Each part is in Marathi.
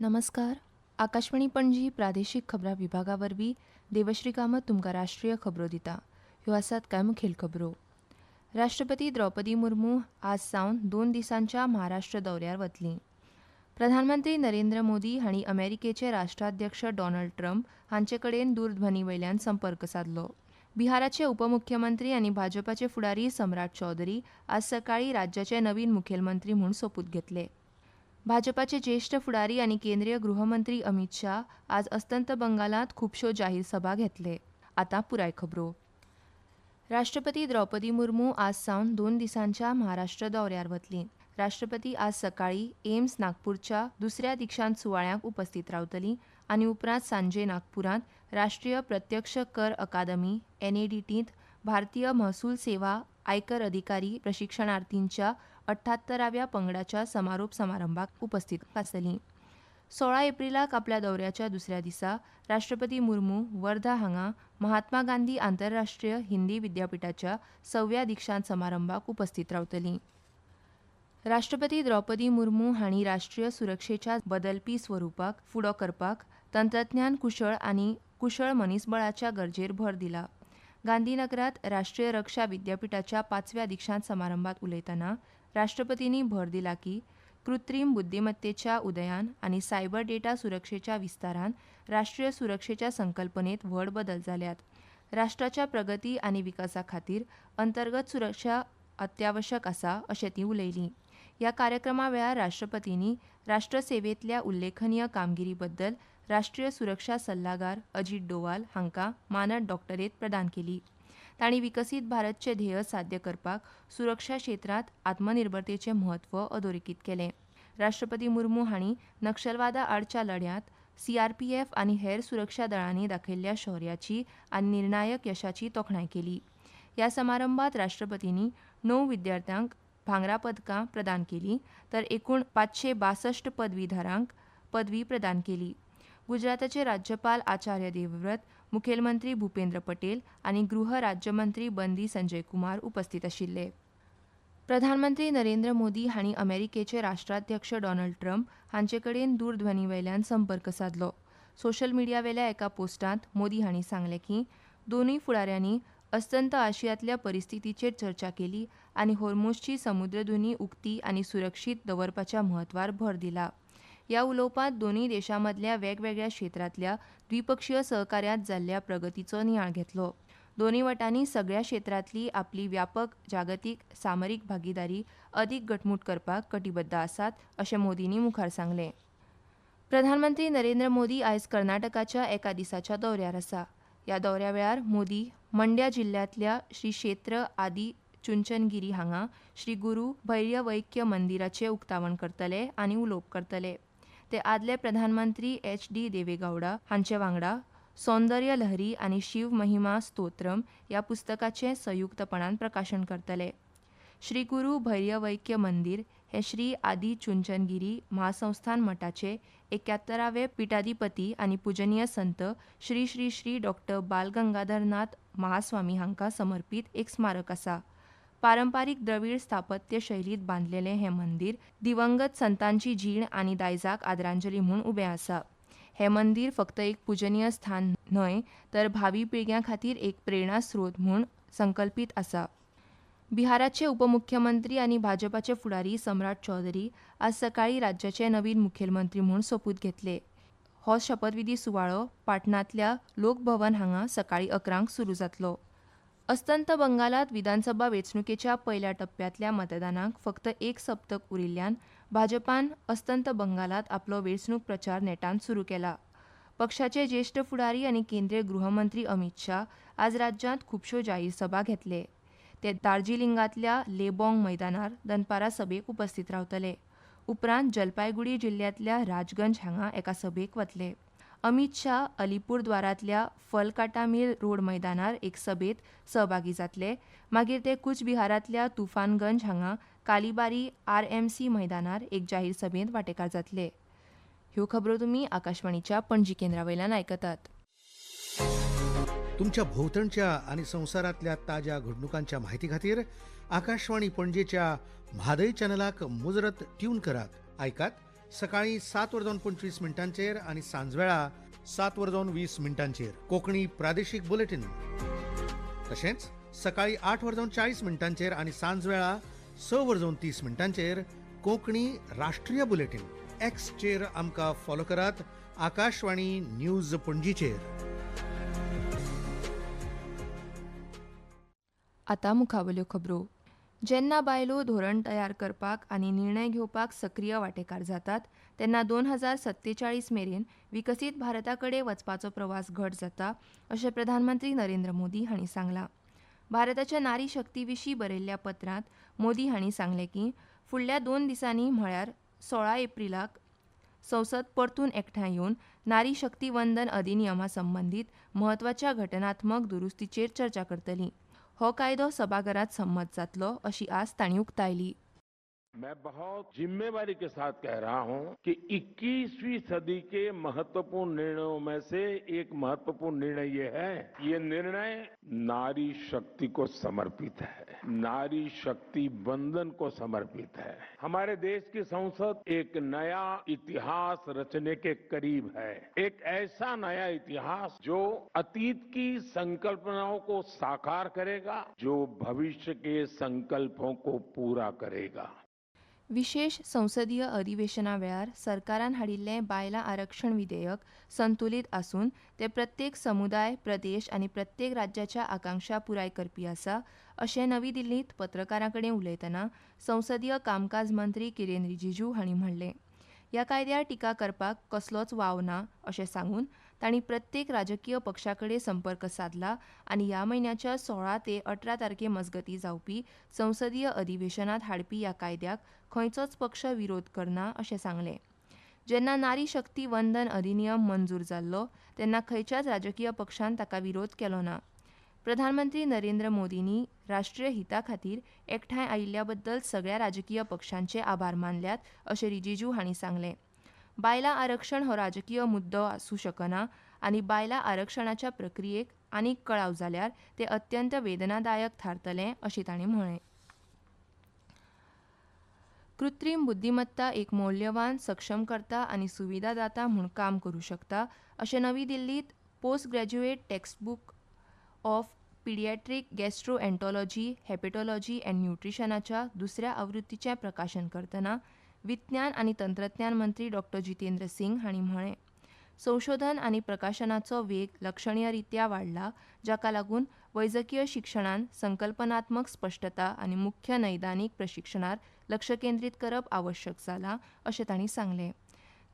नमस्कार. आकाशवाणी पणजी प्रादेशीक खबरां विभागावरवीं देवश्री कामत तुमकां राष्ट्रीय खबरो दिता. ह्यो आसात कांय मुखेल खबरो. राष्ट्रपती द्रौपदी मुर्मू आज सावन 2 दिसांच्या महाराष्ट्र दौऱ्यार वतलीं. प्रधानमंत्री नरेंद्र मोदी हांणी अमेरिकेचे राष्ट्राध्यक्ष डॉनाल्ड ट्रम्प हांचे कडेन दूरध्वनीवयल्यान संपर्क सादलो. बिहाराचे उपमुख्यमंत्री आनी भाजपाचे फुडारी सम्राट चौधरी आज सकाळीं राज्याचे नवीन मुखेलमंत्री म्हूण सोपूत घेतले. भाजपाचे ज्येष्ठ फुडारी आनी केंद्रीय गृहमंत्री अमित शाह आज अस्तंत बंगालांत खुबश्यो जाहीर सभा घेतले. आतां पुराय खबरो. राष्ट्रपती द्रौपदी मुर्मू आज सावन 2 दिसांच्या महाराष्ट्र दौऱ्यार वतलीं. राष्ट्रपती आज सकाळीं एम्स नागपूरच्या दुसऱ्या दिक्षांत सुवाळ्याक उपस्थित रावतलीं आनी उपरांत सांजे नागपुरांत राष्ट्रीय प्रत्यक्ष कर अकादमी NADTंत भारतीय महसूल सेवा आयकर अधिकारी प्रशिक्षणार्थींच्या 78व्या पंगडाच्या समारोप समारंभाक उपस्थित आसतलीं. 16 एप्रिलाक आपल्या दौऱ्याच्या दुसऱ्या दिसा राष्ट्रपती मुर्मू वर्धा हांगा महात्मा गांधी आंतरराष्ट्रीय हिंदी विद्यापीठाच्या 6व्या दिक्षांत समारंभाक उपस्थित रावतलीं. राष्ट्रपती द्रौपदी मुर्मू हांणी राष्ट्रीय सुरक्षेच्या बदलपी स्वरुपाक फुडो करपाक तंत्रज्ञान कुशळ मनीसबळाच्या गरजेर भर दिला. गांधीनगरांत राष्ट्रीय रक्षा विद्यापीठाच्या 5व्या दिक्षांत समारंभात उलयतना राष्ट्रपतींनी भर दिला की कृत्रीम बुद्धिमत्तेच्या उदयान आनी सायबर डेटा सुरक्षेच्या विस्तारान राष्ट्रीय सुरक्षेच्या संकल्पनेत व्हड बदल जाल्यात. राष्ट्राच्या प्रगती आनी विकासा खातीर अंतर्गत सुरक्षा अत्यावश्यक आसा अशें ती उलयली. ह्या कार्यक्रमा वेळार राष्ट्रपतींनी राष्ट्रसेवेंतल्या उल्लेखनीय कामगिरी बद्दल राष्ट्रीय सुरक्षा सल्लागार अजित डोवाल हांकां मानद डॉक्टरेट प्रदान केली. तांणी विकसीत भारतचे ध्येय साध्य करपाक सुरक्षा क्षेत्रांत आत्मनिर्भरतेचें म्हत्व अधोरेखीत केलें. राष्ट्रपती मुर्मू हांणी नक्षलवादा आडच्या लढ्यांत CRPF आनी हेर सुरक्षा दळांनी दाखयल्ल्या शौर्याची आनी निर्णायक यशाची तोखणाय केली. ह्या समारंभात राष्ट्रपतींनी 9 विद्यार्थ्यांक भांगरा पदकां प्रदान केलीं तर एकूण 562 पदवीधरांक पदवी प्रदान केली. गुजराताचे राज्यपाल आचार्य देवव्रत, मुखेलमंत्री भूपेंद्र पटेल आनी गृह राज्यमंत्री बंदी संजय कुमार उपस्थित आशिल्ले. प्रधानमंत्री नरेंद्र मोदी हांणी अमेरिकेचे राष्ट्राध्यक्ष डॉनाल्ड ट्रम्प हांचे कडेन दूरध्वनीवयल्यान संपर्क सादलो. सोशल मिडियावेल्या एका पोस्टांत मोदी हांणी सांगलें की दोनूय फुडाऱ्यांनी अस्तंत आशियांतल्या परिस्थितीचेर चर्चा केली आनी होर्मुझची समुद्रधुनी उक्ती आनी सुरक्षीत दवरपाच्या म्हत्वार भर दिला. ह्या उलोवपांत दोनूय देशांमदल्या वेगवेगळ्या क्षेत्रांतल्या द्विपक्षीय सहकार्यांत जाल्ल्या प्रगतीचो नियाळ घेतलो. दोनूय वटांनी सगळ्या क्षेत्रांतली आपली व्यापक जागतीक सामरीक भागीदारी अदीक घटमूट करपाक कटिबद्ध आसात अशें मोदींनी मुखार सांगलें. प्रधानमंत्री नरेंद्र मोदी आयज कर्नाटकाच्या एका दिसाच्या दौऱ्यार आसा. ह्या दौऱ्या वेळार मोदी मंड्या जिल्ल्यांतल्या श्री क्षेत्र आदी चुंचनगिरी हांगा श्री गुरू भैरवैक्य मंदिराचें उक्तावण करतले आनी उलोवप करतले. ते आदले प्रधानमंत्री HD देवेगौडा हांचे वांगडा सौंदर्य लहरी आनी शिव महिमा स्तोत्रम ह्या पुस्तकाचें संयुक्तपणान प्रकाशन करतले. श्री गुरू भैरवैक्य मंदिर हे श्री आदी चुंचनगिरी महासंस्थान मठाचे 71वे पिठाधिपती आनी पूजनीय संत श्री श्री श्री डॉ. बाल गंगाधरनाथ महास्वामी हांकां समर्पीत एक स्मारक आसा. पारंपारीक द्रवीड स्थापत्य शैलींत बांदलेलें हें मंदिर दिवंगत संतांची जीण आनी दायजाक आदरांजली म्हूण उबें आसा. हें मंदिर फक्त एक पूजनीय स्थान न्हय तर भावी पिळग्यां खातीर एक प्रेरणा स्रोत म्हूण संकल्पीत आसा. बिहाराचे उपमुख्यमंत्री आनी भाजपाचे फुडारी सम्राट चौधरी आज सकाळीं राज्याचे नवीन मुखेलमंत्री म्हूण सोपूत घेतले. हो शपथविधी सुवाळो पाटणांतल्या लोकभवन हांगा सकाळीं 11 सुरू जातलो. अस्तंत बंगालांत विधानसभा वेंचणुकेच्या पयल्या टप्प्यांतल्या मतदानाक फक्त एक सप्तक उरिल्ल्यान भाजपान अस्तंत बंगालांत आपलो वेंचणूक प्रचार नेटान सुरू केला. पक्षाचे ज्येष्ठ फुडारी आनी केंद्रीय गृहमंत्री अमित शाह आज राज्यांत खुबश्यो जाहीर सभा घेतले. ते दार्जिलिंगांतल्या लेबॉंग मैदानार दनपारा सभेक उपस्थित रावतले. उपरांत जलपायगुडी जिल्ल्यांतल्या राजगंज हांगा एका सभेक वतले. अमित शाह अलिपूरद्वारांतल्या फलकाटामीर रोड मैदानार एक सभेत सहभागी जातले. मागीर ते कूच बिहारांतल्या तुफानगंज हांगा कालीबारी RMC मैदानार एक जाहीर सभेत वांटेकार जातले. ह्यो खबरो तुमी आकाशवाणीच्या पणजी केंद्रावयल्यान आयकतात. तुमच्या भोवतणच्या आणि संसारातल्या ताज्या घडणुकांच्या माहिती खातीर आकाशवाणी पणजेच्या म्हादय चॅनलाक मुजरत ट्यून करात. ऐकात सकाळी 7:25 आणि सांजवेळा 7:20 कोकणी प्रादेशिक बुलेटिन. तशेंच सकाळी 8:40 आणि सांजवेळा 6:30 कोंकणी राष्ट्रीय बुलेटिन. एक्सचेर आमकां फॉलो करात. आकाशवाणी न्यूज पणजीचेर. आतां मुखावल्यो खबरो. जेन्ना बायलो धोरण तयार करपाक आनी निर्णय घेवपाक सक्रीय वांटेकार जातात तेन्ना 2047 मेरेन विकसीत भारता कडेन वचपाचो प्रवास घट जाता अशें प्रधानमंत्री नरेंद्र मोदी हांणी सांगलां. भारताच्या नारी शक्ती विशीं बरयल्ल्या पत्रांत मोदी हांणी सांगलें की फुडल्या 2 दिसांनी म्हळ्यार 16 एप्रिलाक संसद परतून एकठांय येवन नारी शक्ती वंदन अधिनियमा संबंदीत म्हत्वाच्या घटनात्मक दुरुस्तीचेर चर्चा करतली. हो कायदो सभाघरात संमत जातलो अशी आस तांणी उक्तायली. मैं बहुत जिम्मेवारी के साथ कह रहा हूं कि 21वीं सदी के महत्वपूर्ण निर्णयों में से एक महत्वपूर्ण निर्णय ये है, ये निर्णय नारी शक्ति को समर्पित है, नारी शक्ति वंदन को समर्पित है. हमारे देश की संसद एक नया इतिहास रचने के करीब है, एक ऐसा नया इतिहास जो अतीत की संकल्पनाओं को साकार करेगा, जो भविष्य के संकल्पों को पूरा करेगा. विशेष संसदीय अधिवेशना वेळार सरकारान हाडिल्लें बायलां आरक्षण विधेयक संतुलीत आसून ते प्रत्येक समुदाय, प्रदेश आनी प्रत्येक राज्याच्या आकांक्षा पुराय करपी आसा अशें नवी दिल्लींत पत्रकारां कडेन उलयतना संसदीय कामकाज मंत्री किरेन रिजिजू हांणी म्हणलें. ह्या कायद्यार टिका करपाक कसलोच वाव ना अशें सांगून तांणी प्रत्येक राजकीय पक्षा कडेन संपर्क साधला आनी ह्या म्हयन्याच्या 16 ते 18 तारखे मजगतीं जावपी संसदीय अधिवेशनांत हाडपी ह्या कायद्याक खंयचोच पक्ष विरोध करना अशें सांगलें. जेन्ना नारी शक्ती वंदन अधिनियम मंजूर जाल्लो तेन्ना खंयच्याच राजकीय पक्षान ताका विरोध केलो ना. प्रधानमंत्री नरेंद्र मोदींनी राष्ट्रीय हिता खातीर एकठांय आयिल्ल्या बद्दल सगळ्या राजकीय पक्षांचे आभार मानल्यात अशें रिजिजू हांणी सांगलें. बायलां आरक्षण हो राजकीय मुद्दो आसूं शकना आनी बायलां आरक्षणाच्या प्रक्रियेक आनीक कळाव जाल्यार ते अत्यंत वेदनादायक थारतलें अशें तांणी म्हळें. कृत्रीम बुद्धिमत्ता एक मौल्यवान, सक्षमकर्ता आनी सुविधादाता म्हूण काम करूं शकता अशें नवी दिल्लींत पोस्ट ग्रॅज्युएट टेक्स्टबूक ऑफ पिडियाट्रीक गॅस्ट्रोएंटॉलॉजी, हेपेटॉलॉजी अँड न्यूट्रिशनाच्या दुसऱ्या आवृत्तीचें प्रकाशन करतना विज्ञान आनी तंत्रज्ञान मंत्री डॉ. जितेंद्र सिंग हांणी म्हळें. संशोधन आनी प्रकाशनाचो वेग लक्षणीय रित्या वाडला, जाका लागून वैजकीय शिक्षणांत संकल्पनात्मक स्पश्टता आनी मुख्य नैदानीक प्रशिक्षणार लक्ष केंद्रीत करप आवश्यक जालां अशें तांणी सांगलें.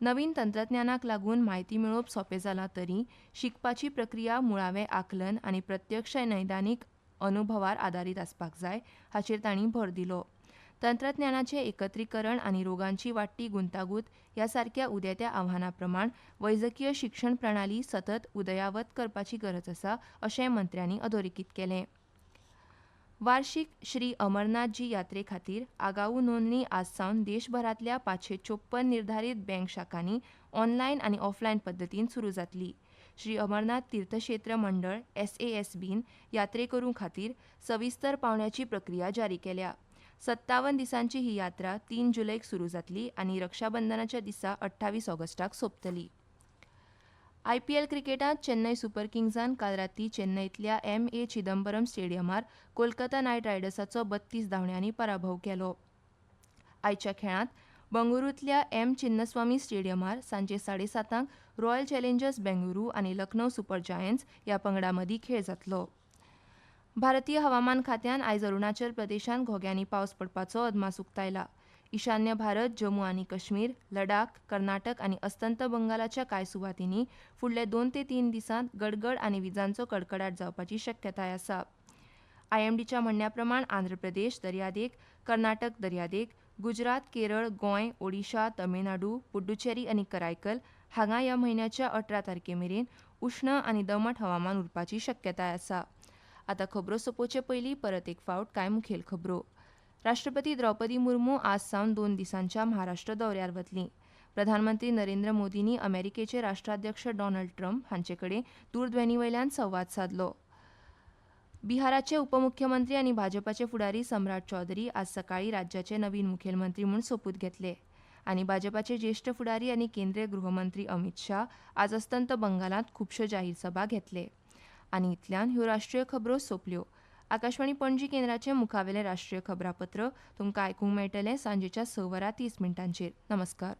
नवीन तंत्रज्ञानाक लागून म्हायती मेळोवप सोंपें जालां तरी शिकपाची प्रक्रिया मुळावें आकलन आनी प्रत्यक्ष नैदानीक अनुभवार आदारीत आसपाक जाय हाचेर तांणी भर दिलो. तंत्रज्ञानाचें एकत्रीकरण आनी रोगांची वाडटी गुंतागूत ह्या सारक्या उदेत्या आव्हानां प्रमाण वैजकीय शिक्षण प्रणाली सतत उदयावत करपाची गरज आसा अशें मंत्र्यांनी अधोरेखीत केलें. वार्षिक श्री अमरनाथजी यात्रे खातीर आगाऊ नोंदणी आज सावन देशभरांतल्या 554 निर्धारीत बँक शाखांनी ऑनलायन आनी ऑफलायन पद्दतीन सुरू जातली. श्री अमरनाथ तीर्थक्षेत्र मंडळ SASBन यात्रेकरूं खातीर सविस्तर पावण्याची प्रक्रिया जारी केल्या. 57 दिसांची ही यात्रा 3 जुलैक सुरू जातली आनी रक्षाबंधनाच्या दिसा 28 ऑगस्टाक सोंपतली. IPL क्रिकेटांत चेन्नई सुपर किंग्सान काल रातीं चेन्नईंतल्या MA चिदंबरम स्टेडियमार कोलकाता नायट रायडर्साचो 32 धांवड्यांनी पराभव केलो. आयच्या खेळांत बंगळुरूंतल्या M चिन्नस्वामी स्टेडियमार सांजे 7:30 रॉयल चॅलेंजर्स बेंगळुरू आनी लखनौ सुपर जायंट्स ह्या पंगडां मदीं खेळ जातलो. भारतीय हवामान खात्यान आयज अरुणाचल प्रदेशांत घोग्यांनी पावस पडपाचो अदमास उक्तायला. ईशान्य भारत, जम्मू आनी काश्मीर, लडाख, कर्नाटक आनी अस्तंत बंगालाच्या कांय सुवातींनी फुडले 2 ते 3 दिसांत गडगड आनी विजांचो कडकडाट जावपाची शक्यताय आसा. IMDच्या म्हणण्या प्रमाण आंध्र प्रदेश दर्यादेग, कर्नाटक दर्यादेग, गुजरात, केरळ, गोंय, ओडिशा, तमिळनाडू, पुड्डुचेरी आनी करायकल हांगा ह्या म्हयन्याच्या 18 तारखे मेरेन उश्ण आनी दमट हवामान उरपाची शक्यताय आसा. आतां खबरो सोंपोवचे पयलीं परत एक फावट कांय मुखेल खबरो. राष्ट्रपती द्रौपदी मुर्मू आज सावन 2 दिसांच्या महाराष्ट्र दौऱ्यार वतलीं. प्रधानमंत्री नरेंद्र मोदींनी अमेरिकेचे राष्ट्राध्यक्ष डॉनाल्ड ट्रम्प हांचे कडेन दूरध्वनीवयल्यान संवाद साधलो. बिहाराचे उपमुख्यमंत्री आनी भाजपाचे फुडारी सम्राट चौधरी आज सकाळीं राज्याचे नवीन मुखेलमंत्री म्हूण सोपूत घेतले. आनी भाजपाचे ज्येष्ठ फुडारी आनी केंद्रीय गृहमंत्री अमित शाह आज अस्तंत बंगालात खुबश्यो जाहीर सभा घेतले. आनी इतल्यान ह्यो राष्ट्रीय खबरो सोंपल्यो. आकाशवाणी पणजी केंद्राचे मुखावेलें राष्ट्रीय खबरापत्र तुमकां आयकूंक मेळटलें सांजेच्या 6:30 नमस्कार.